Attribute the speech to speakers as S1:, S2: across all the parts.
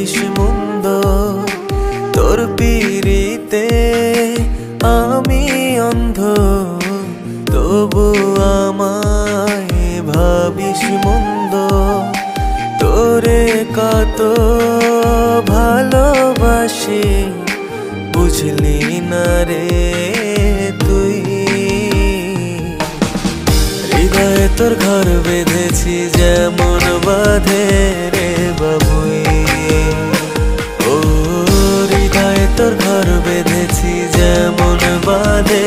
S1: ভাবিস মন্দ, তোর পিরিতে আমি অন্ধ, তবু আমায় ভাবিস মন্দ। তোরে কত ভালোবাসি বুঝলি না রে তুই। হৃদয়ে তোর ঘর বেঁধেছি যেমন বাঁধে রে বাবুই। ও হৃদয়ে তোর ঘর বেঁধেছি যেমন বাঁধে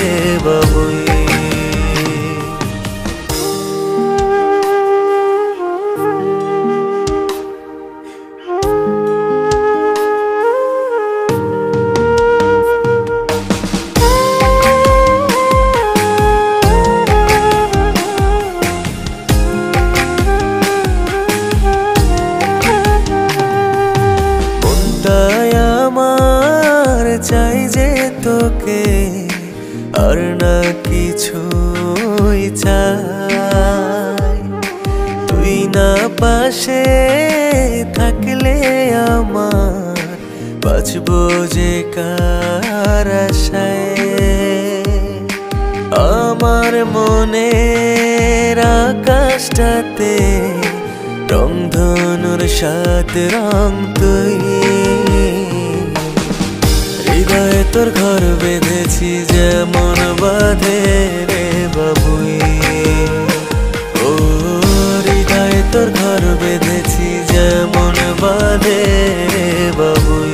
S1: রে বাবুই। আমার চাই যে তোকে, আর না কিছুই চাই। তুই না পাশে থাকলে আমার বাঁচবো যে কার আশায়। আমার মনের আকাশটাতে রংধনুর সাত রং তুই। হৃদয়ে তোর ঘর বেঁধেছি যেমন বাঁধে রে বাবুই। ও হৃদয়ে তোর ঘর বেঁধেছি যেমন বাঁধে রে বাবুই।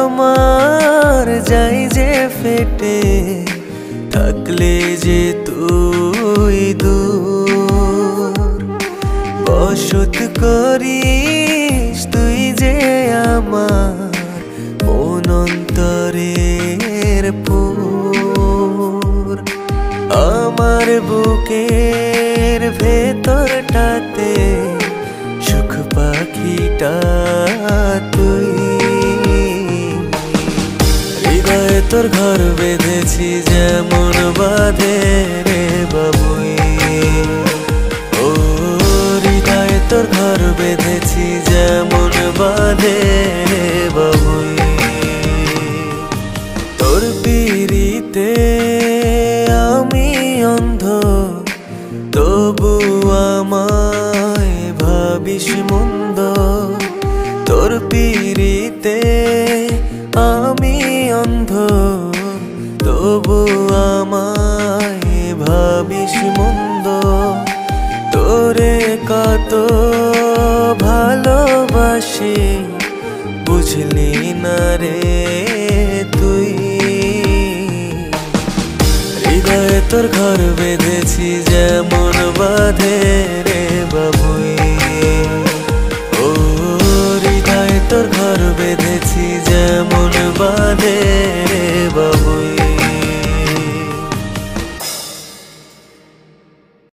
S1: আমার যাই যে ফেটে থাকলে যে তুই দূর, বসত করিস তুই যে আমার মন অন্তরের পুর। আমার বুকের ভেতরটাতে সুখ পাখিটা তুই। হৃদয়ে তোর ঘর বেঁধেছি যেমন বাঁধে রে বাবুই। ও হৃদয়ে তোর ঘর বেঁধেছি যেমন বাঁধে রে বাবুই। তোর পিরিতে আমি অন্ধ, তবু আমায় ভাবিস মন্দ। তোর পিরিতে আমি অন্ধ, তবু আমায় ভাবিস মন্দ। তোরে কত ভালোবাসি বুঝলি না রে তুই। হৃদয়ে তোর ঘর বেঁধেছি যেমন বাঁধে